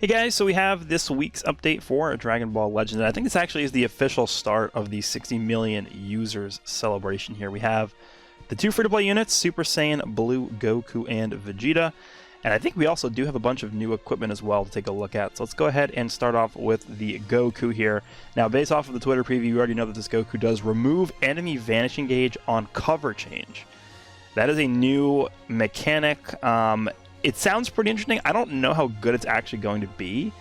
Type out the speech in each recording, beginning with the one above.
Hey guys, so we have this week's update for Dragon Ball Legends, and I think this actually is the official start of the 60 million users celebration here. We have the two free-to-play units, Super Saiyan Blue, Goku, and Vegeta, and I think we also do have a bunch of new equipment as well to take a look at. So let's go ahead and start off with the Goku here. Now, based off of the Twitter preview, you already know that this Goku does remove enemy vanishing gauge on cover change. That is a new mechanic. It sounds pretty interesting. I don't know how good it's actually going to be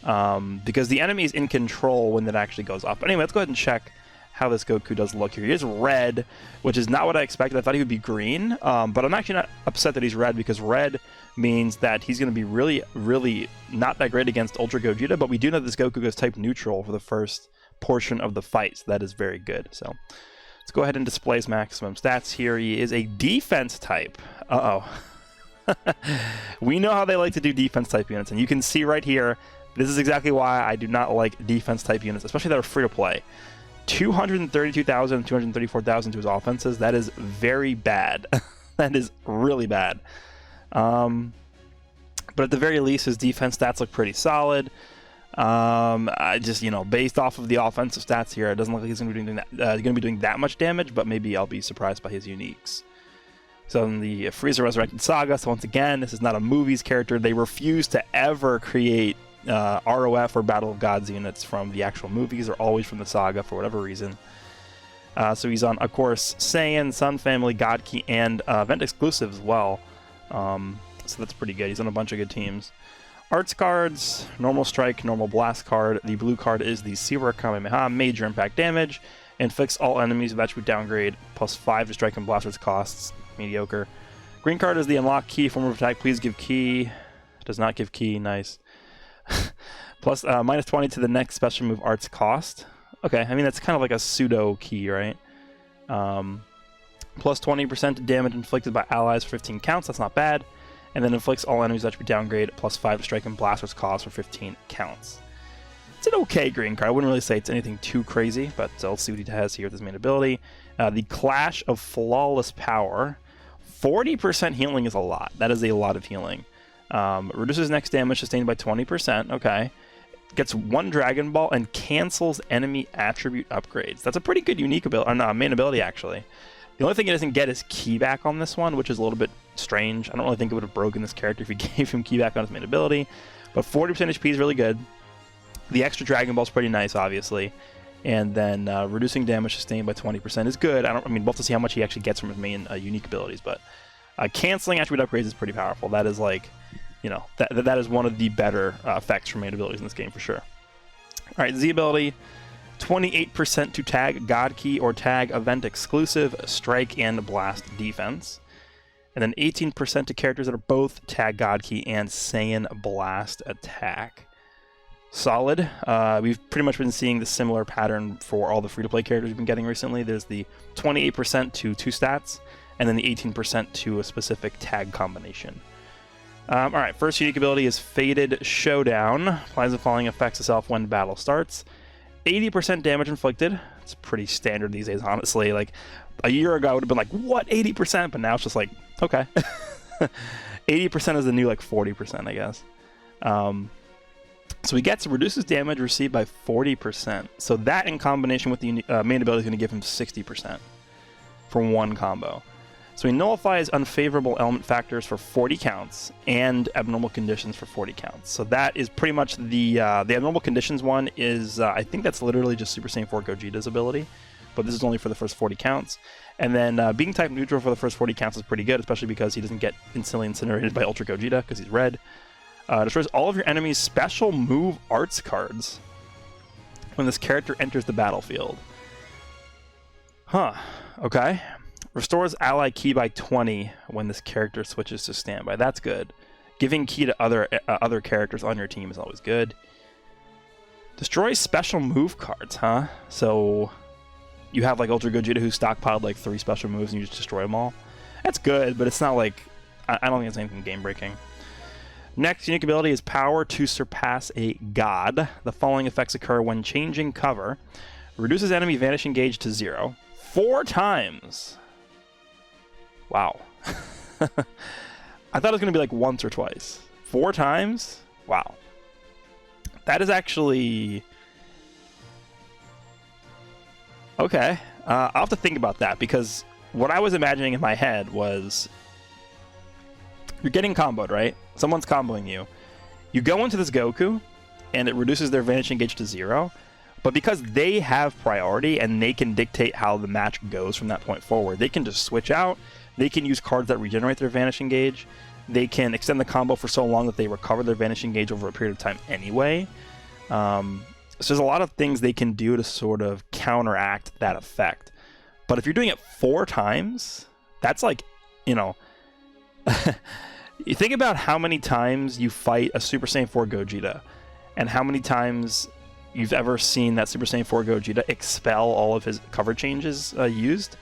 because the enemy is in control when that actually goes off. But anyway, let's go ahead and check how this Goku does look here. He is red, which is not what I expected. I thought he would be green, but I'm actually not upset that he's red because red means that he's going to be really not that great against Ultra Gogeta, but we do know that this Goku goes type neutral for the first portion of the fight, so that is very good. So let's go ahead and display his maximum stats here. He is a defense type. Uh-oh. We know how they like to do defense type units, and you can see right here, this is exactly why I do not like defense type units, especially that are free to play. 232,000 and 234,000 to his offenses. That is very bad. That is really bad. But at the very least, his defense stats look pretty solid. I just, based off of the offensive stats here, it doesn't look like he's going to be doing that much damage, but maybe I'll be surprised by his uniques. So in the Frieza Resurrected Saga, so once again, this is not a movies character. They refuse to ever create ROF or Battle of Gods units from the actual movies. They're always from the saga for whatever reason. So he's on, of course, Saiyan, Sun Family, God Key, and event exclusive as well. So that's pretty good. He's on a bunch of good teams. Arts cards, normal strike, normal blast card. The blue card is the Seaward Kamehameha, major impact damage. Inflicts all enemies with attribute downgrade, +5 to strike and blasters costs. Mediocre. Green card is the unlock key form of attack. Please give key. Does not give key. Nice. Plus -20 to the next special move arts cost. Okay, I mean that's kind of like a pseudo key, right? Plus 20% damage inflicted by allies for 15 counts. That's not bad. And then inflicts all enemies that should be downgrade. +5 to strike and blasters cost for 15 counts. It's an okay green card. I wouldn't really say it's anything too crazy, but let's see what he has here with his main ability. The Clash of Flawless Power. 40% healing is a lot. That is a lot of healing. Reduces next damage sustained by 20%. Okay. Gets 1 Dragon Ball and cancels enemy attribute upgrades. That's a pretty good unique ability, or no, main ability actually. The only thing it doesn't get is key back on this one, which is a little bit strange. I don't really think it would have broken this character if you gave him key back on his main ability. But 40% HP is really good. The extra Dragon Ball is pretty nice, obviously. And then reducing damage sustained by 20% is good. I mean, we'll have to see how much he actually gets from his main unique abilities, but canceling attribute upgrades is pretty powerful. That is like, that is one of the better effects from main abilities in this game for sure. All right, Z ability, 28% to tag God Key or tag event exclusive, strike and blast defense. And then 18% to characters that are both tag God Key and Saiyan blast attack. Solid. We've pretty much been seeing the similar pattern for all the free-to-play characters we've been getting recently. There's the 28% to 2 stats, and then the 18% to a specific tag combination. Alright, first unique ability is Faded Showdown. Applies the following effects itself when battle starts. 80% damage inflicted. It's pretty standard these days, honestly. Like, a year ago I would have been like, what, 80%? But now it's just like, okay. 80% is the new, like, 40%, I guess. So he reduces damage received by 40%. So that in combination with the main ability is going to give him 60% for one combo. So he nullifies unfavorable element factors for 40 counts and abnormal conditions for 40 counts. So that is pretty much the abnormal conditions one is, I think that's literally just Super Saiyan 4 Gogeta's ability, but this is only for the first 40 counts. And then being type neutral for the first 40 counts is pretty good, especially because he doesn't get instantly incinerated by Ultra Gogeta because he's red. Destroys all of your enemy's special move arts cards when this character enters the battlefield. Huh. Okay. Restores ally key by 20 when this character switches to standby. That's good. Giving key to other characters on your team is always good. Destroys special move cards, huh? So you have like Ultra Gogeta who stockpiled like 3 special moves and you just destroy them all. That's good, but it's not like... I don't think it's anything game-breaking. Next unique ability is Power to Surpass a God. The following effects occur when changing cover. Reduces enemy vanishing gauge to 0. 4 times. Wow. I thought it was going to be like once or twice. 4 times? Wow. That is actually... Okay. I'll have to think about that, because what I was imagining in my head was... You're getting comboed, right? Someone's comboing you. You go into this Goku, and it reduces their vanishing gauge to 0. But because they have priority, and they can dictate how the match goes from that point forward, they can just switch out. They can use cards that regenerate their vanishing gauge. They can extend the combo for so long that they recover their vanishing gauge over a period of time anyway. So there's a lot of things they can do to sort of counteract that effect. But if you're doing it 4 times, that's like, you know... You think about how many times you fight a Super Saiyan 4 Gogeta, and how many times you've ever seen that Super Saiyan 4 Gogeta expel all of his cover changes used.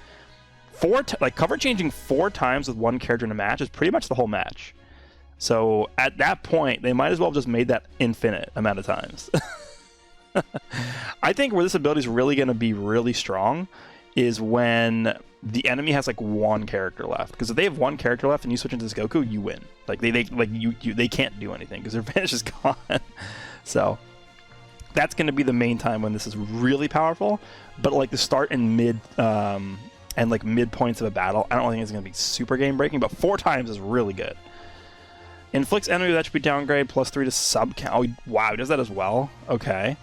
Like cover changing 4 times with one character in a match is pretty much the whole match. So at that point, they might as well have just made that infinite amount of times. I think where this ability is really going to be really strong is when the enemy has like 1 character left. Because if they have 1 character left and you switch into this Goku, you win. Like they can't do anything because their vanish is gone. So that's going to be the main time when this is really powerful. But like the start and mid and like mid points of a battle, I don't think it's going to be super game breaking. But 4 times is really good. Inflicts enemy with attribute downgrade +3 to sub count. Oh, wow, he does that as well. Okay.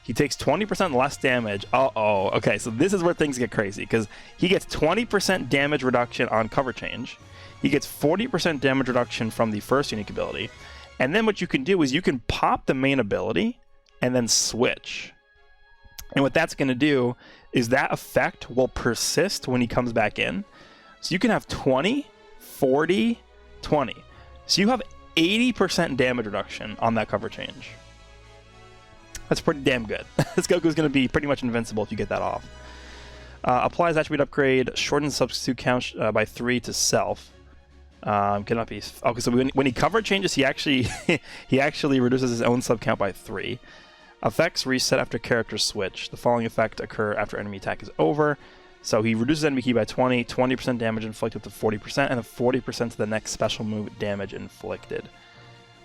He takes 20% less damage. Uh-oh. Okay, so this is where things get crazy, because he gets 20% damage reduction on cover change. He gets 40% damage reduction from the first unique ability. And then what you can do is you can pop the main ability and then switch. And what that's going to do is that effect will persist when he comes back in. So you can have 20, 40, 20. So you have 80% damage reduction on that cover change. That's pretty damn good. This Goku is going to be pretty much invincible if you get that off. Applies attribute upgrade, shortens substitute count by 3 to self. Cannot be... Okay, so when he cover changes, he actually he actually reduces his own sub count by 3. Effects reset after character switch. The following effect occur after enemy attack is over. So he reduces enemy key by 20, 20% damage inflicted up to 40%, and a 40% to the next special move damage inflicted.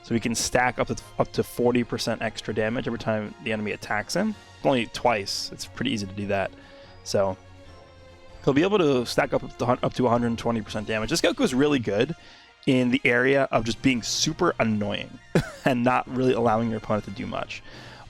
So he can stack up to 40% extra damage every time the enemy attacks him. Only twice. It's pretty easy to do that. So he'll be able to stack up to 120% damage. This Goku is really good in the area of just being super annoying and not really allowing your opponent to do much.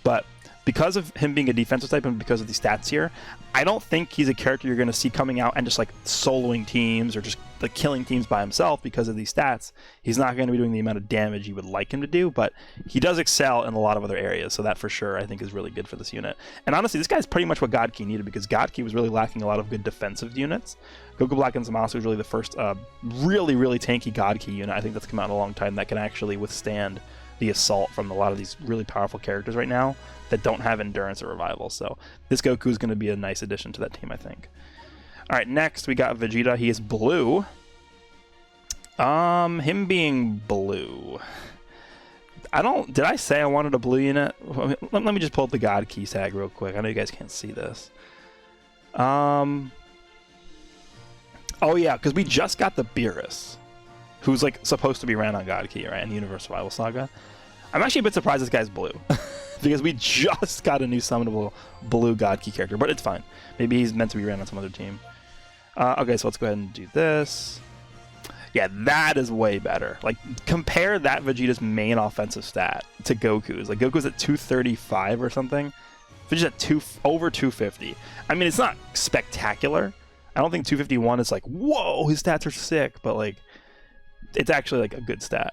But because of him being a defensive type and because of the stats here, I don't think he's a character you're going to see coming out and just like soloing teams or just like killing teams by himself because of these stats. He's not going to be doing the amount of damage you would like him to do, but he does excel in a lot of other areas, so that for sure I think is really good for this unit. And honestly, this guy's pretty much what God Ki needed, because God Ki was really lacking a lot of good defensive units. Goku Black and Zamasu was really the first really tanky God Ki unit I think that's come out in a long time that can actually withstand the assault from a lot of these really powerful characters right now that don't have endurance or revival. So this Goku is going to be a nice addition to that team, I think. All right, next we got Vegeta. He is blue. Him being blue. Did I say I wanted a blue unit? Let me just pull up the God Ki tag real quick. I know you guys can't see this. Oh yeah, because we just got the Beerus, who's like supposed to be ran on God Ki, right, in the Universe Survival Saga. I'm actually a bit surprised this guy's blue. Because we just got a new summonable blue God Ki character, but it's fine. Maybe he's meant to be ran on some other team. Okay, so let's go ahead and do this. Yeah, that is way better. Like, compare that Vegeta's main offensive stat to Goku's. Like, Goku's at 235 or something. Vegeta's at over 250. I mean, it's not spectacular. I don't think 251 is like, whoa, his stats are sick, but like, it's actually like a good stat.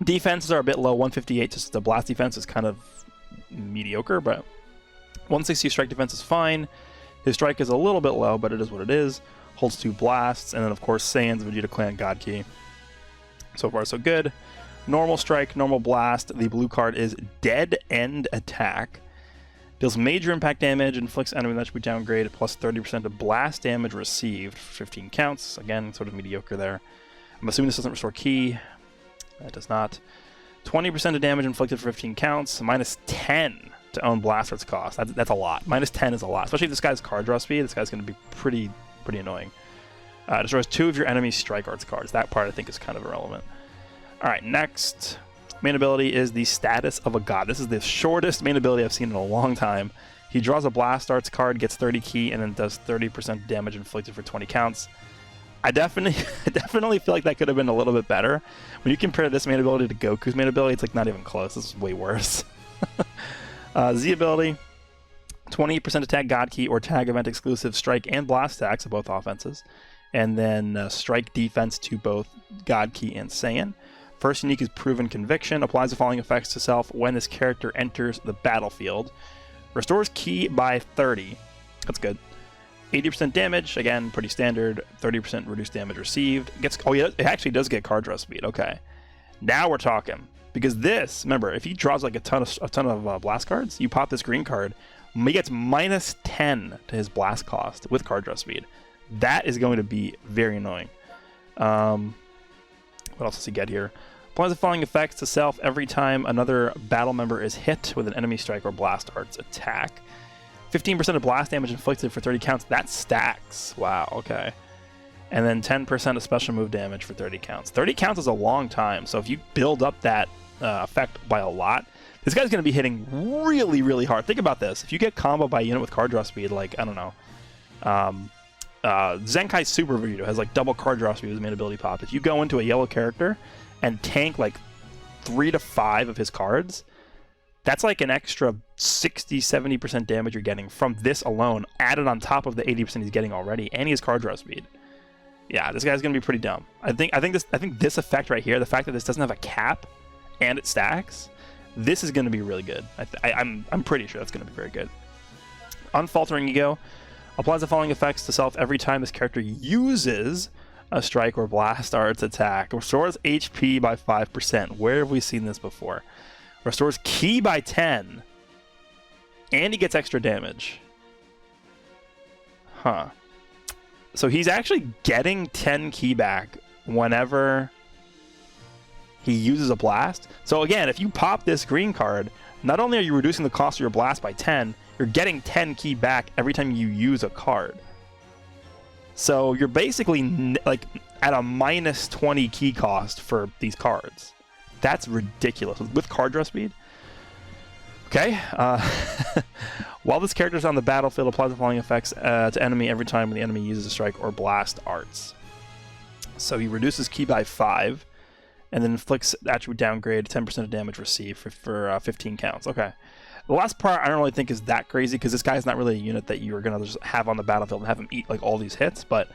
Defenses are a bit low. 158, just the blast defense is kind of mediocre, but 160 strike defense is fine. His strike is a little bit low, but it is what it is. Holds 2 blasts, and then of course Saiyan's Vegeta Clan God Ki. So far so good. Normal strike, normal blast. The blue card is Dead End Attack. Deals major impact damage, inflicts enemy attribute downgrade, plus 30% of blast damage received for 15 counts. Again, sort of mediocre there. I'm assuming this doesn't restore ki. That does not. 20% of damage inflicted for 15 counts. Minus 10 to own Blaster's cost. That's a lot. Minus 10 is a lot. Especially if this guy's card draw speed. This guy's going to be pretty annoying. Destroys 2 of your enemy's Strike Arts cards. That part I think is kind of irrelevant. Alright, next Main ability is the Status of a God. This is the shortest main ability I've seen in a long time. He draws a Blast Arts card, gets 30 ki, and then does 30% damage inflicted for 20 counts. I definitely feel like that could have been a little bit better. When you compare this main ability to Goku's main ability, it's like not even close. This is way worse. Z ability, 20% attack God Ki or tag event exclusive strike and blast attacks of both offenses. And then strike defense to both God Ki and Saiyan. First unique is Proven Conviction. Applies the following effects to self when this character enters the battlefield. Restores Ki by 30. That's good. 80% damage, again, pretty standard. 30% reduced damage received. Oh yeah, it actually does get card draw speed. Okay, now we're talking. Because this, remember, if he draws like a ton of blast cards, you pop this green card, he gets minus 10 to his blast cost with card draw speed. That is going to be very annoying. What else does he get here? Applies the following effects to self every time another battle member is hit with an enemy strike or blast arts attack. 15% of blast damage inflicted for 30 counts. That stacks. Wow, okay. And then 10% of special move damage for 30 counts. 30 counts is a long time, so if you build up that effect by a lot, this guy's going to be hitting really, really hard. Think about this. If you get combo by unit with card draw speed, like, I don't know, Zenkai Super Vegeta has like double card draw speed with his main ability pop. If you go into a yellow character and tank like 3 to 5 of his cards, that's like an extra 60-70% damage you're getting from this alone, added on top of the 80% he's getting already, and he has card draw speed. Yeah, this guy's gonna be pretty dumb. I think this effect right here, the fact that this doesn't have a cap and it stacks, this is gonna be really good. I'm pretty sure that's gonna be very good. Unfaltering Ego applies the following effects to self every time this character uses a strike or blast arts attack. Restores HP by 5%. Where have we seen this before? Restores Ki by 10. And he gets extra damage. Huh. So he's actually getting 10 Ki back whenever he uses a blast. So again, if you pop this green card, not only are you reducing the cost of your blast by 10, you're getting 10 Ki back every time you use a card. So you're basically like at a minus 20 Ki cost for these cards. That's ridiculous. With card draw speed? Okay. While this character is on the battlefield, applies the following effects to enemy every time when the enemy uses a strike or blast arts. So he reduces Ki by 5, and then inflicts attribute downgrade, 10% of damage received for 15 counts. Okay. The last part I don't really think is that crazy, because this guy's not really a unit that you're going to just have on the battlefield and have him eat like all these hits, but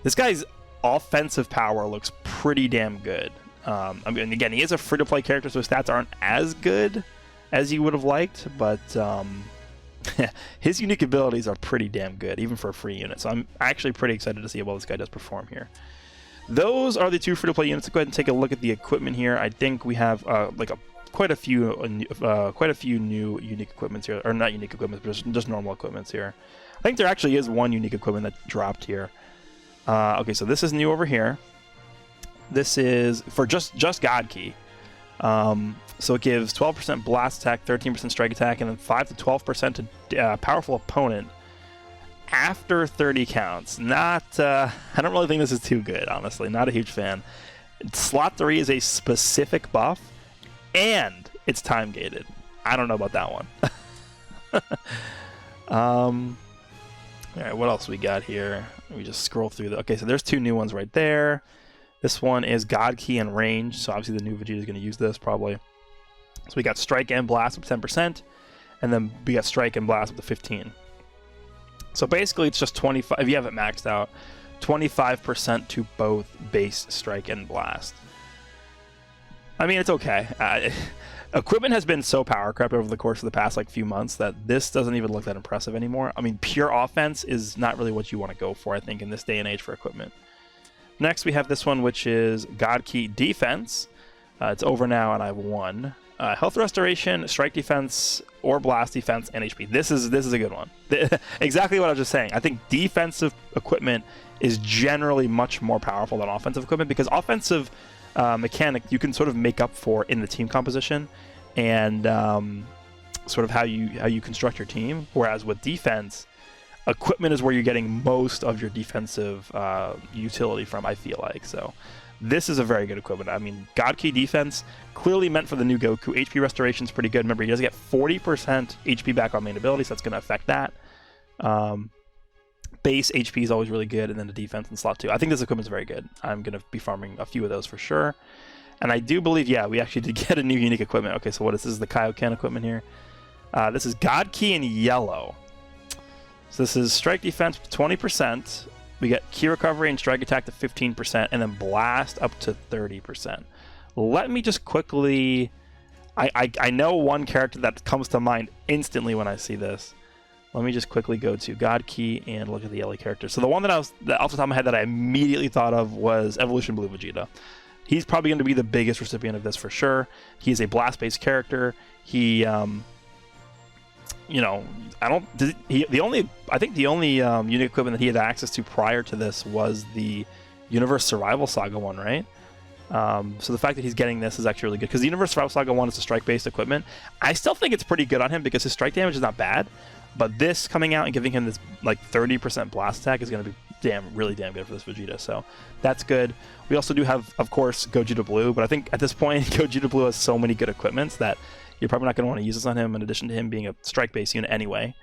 this guy's offensive power looks pretty damn good. I mean, again, he is a free-to-play character, so his stats aren't as good as you would have liked, but his unique abilities are pretty damn good, even for a free unit. So I'm actually pretty excited to see how well this guy does perform here. Those are the 2 free-to-play units. Let's go ahead and take a look at the equipment here. I think we have quite a few new unique equipments here, or not unique equipment, but just normal equipments here. I think there actually is one unique equipment that dropped here. Okay, so this is new over here. This is for just God Ki. So it gives 12% blast attack, 13% strike attack, and then 5 to 12% to powerful opponent after 30 counts. Not, I don't really think this is too good, honestly. Not a huge fan. Slot 3 is a specific buff, and it's time gated. I don't know about that one. All right, what else we got here? Let me just scroll through okay, so there's 2 new ones right there. This one is God Ki and range, so obviously the new Vegeta is going to use this probably. So we got strike and blast with 10%, and then we got strike and blast with the 15. So basically it's just 25, if you have it maxed out, 25% to both base strike and blast. I mean, it's okay. Equipment has been so power crept over the course of the past few months that this doesn't even look that impressive anymore. I mean, pure offense is not really what you want to go for, I think, in this day and age for equipment. Next, we have this one, which is God Ki Defense. It's over now, and I have 1. Health Restoration, Strike Defense, or Blast Defense, and HP. This is a good one. Exactly what I was just saying. I think defensive equipment is generally much more powerful than offensive equipment, because offensive mechanic you can sort of make up for in the team composition and sort of how you construct your team. Whereas with defense, equipment is where you're getting most of your defensive utility from, I feel like. So This is a very good equipment. I mean, God Key defense, clearly meant for the new Goku. HP restoration is pretty good. Remember, he does get 40% HP back on main ability, so that's going to affect that. Base HP is always really good, and then the defense in slot 2. I think this equipment is very good. I'm going to be farming a few of those for sure. And I do believe, yeah, we actually did get a new unique equipment. Okay, so what is this? This is the Kaioken equipment here. This is God Key in yellow. So this is strike defense 20%. We get key recovery and strike attack to 15%, and then blast up to 30%. Let me just quickly... I know one character that comes to mind instantly when I see this. Let me just quickly go to God Key and look at the yellow characters. So the one that off the top of my head that I immediately thought of was Evolution Blue Vegeta. He's probably going to be the biggest recipient of this for sure. He's a blast-based character. He... you know, I think the only unique equipment that he had access to prior to this was the Universe Survival Saga one, right? So the fact that he's getting this is actually really good, because the Universe Survival Saga one is a strike-based equipment. I still think it's pretty good on him because his strike damage is not bad, but this coming out and giving him this like 30% blast attack is going to be really damn good for this Vegeta, so that's good. We also do have, of course, Gogeta Blue, but I think at this point, Gogeta Blue has so many good equipments that you're probably not going to want to use this on him, in addition to him being a strike-based unit anyway.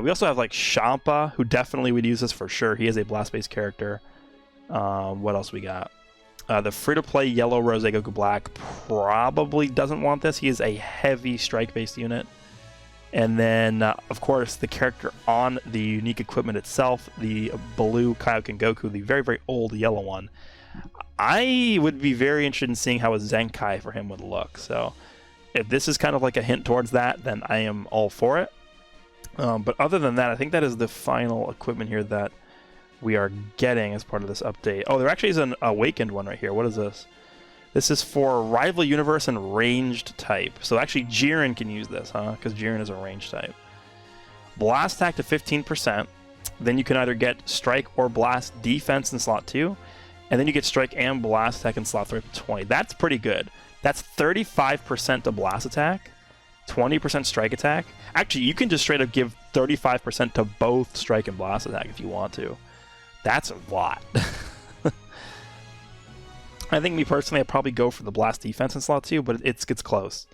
We also have like Champa, who definitely would use this for sure. He is a blast-based character. What else we got? The free-to-play yellow Rose Goku Black probably doesn't want this. He is a heavy strike-based unit. And then, of course, the character on the unique equipment itself, the blue Kaioken Goku, the very, very old yellow one. I would be very interested in seeing how a Zenkai for him would look. So if this is kind of like a hint towards that, then I am all for it. But other than that, I think that is the final equipment here that we are getting as part of this update. Oh, there actually is an Awakened one right here. What is this? This is for Rival Universe and Ranged type. So actually Jiren can use this, huh? Because Jiren is a ranged type. Blast attack to 15%. Then you can either get Strike or Blast defense in slot 2. And then you get Strike and Blast attack in slot 3 up to 20. That's pretty good. That's 35% to Blast attack, 20% Strike attack. Actually, you can just straight up give 35% to both Strike and Blast attack if you want to. That's a lot. I think me personally, I'd probably go for the Blast defense in slot 2, but it's close.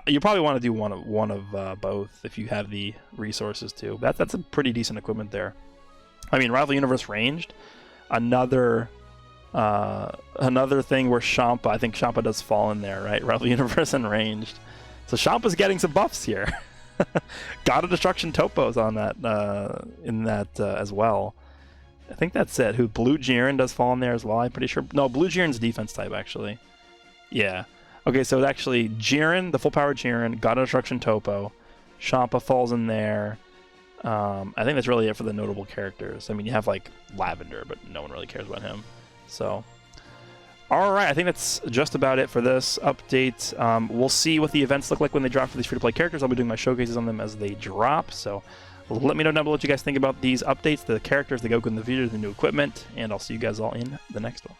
You probably want to do one of both if you have the resources to. That's a pretty decent equipment there. I mean, Rival Universe ranged, another thing where Champa, I think Champa does fall in there, right? Rival Universe and ranged. So Champa's getting some buffs here. God of Destruction Topo's on that in that as well. I think that's it. Blue Jiren does fall in there as well, I'm pretty sure. No, Blue Jiren's defense type, actually. Yeah. Okay, so it's actually Jiren, the full power Jiren, God of Destruction Topo, Champa falls in there. I think that's really it for the notable characters. I mean, you have like Lavender, but no one really cares about him. So, alright, I think that's just about it for this update. We'll see what the events look like when they drop for these free-to-play characters. I'll be doing my showcases on them as they drop, so let me know down below what you guys think about these updates, the characters, the Goku and the Vegeta, the new equipment, and I'll see you guys all in the next one.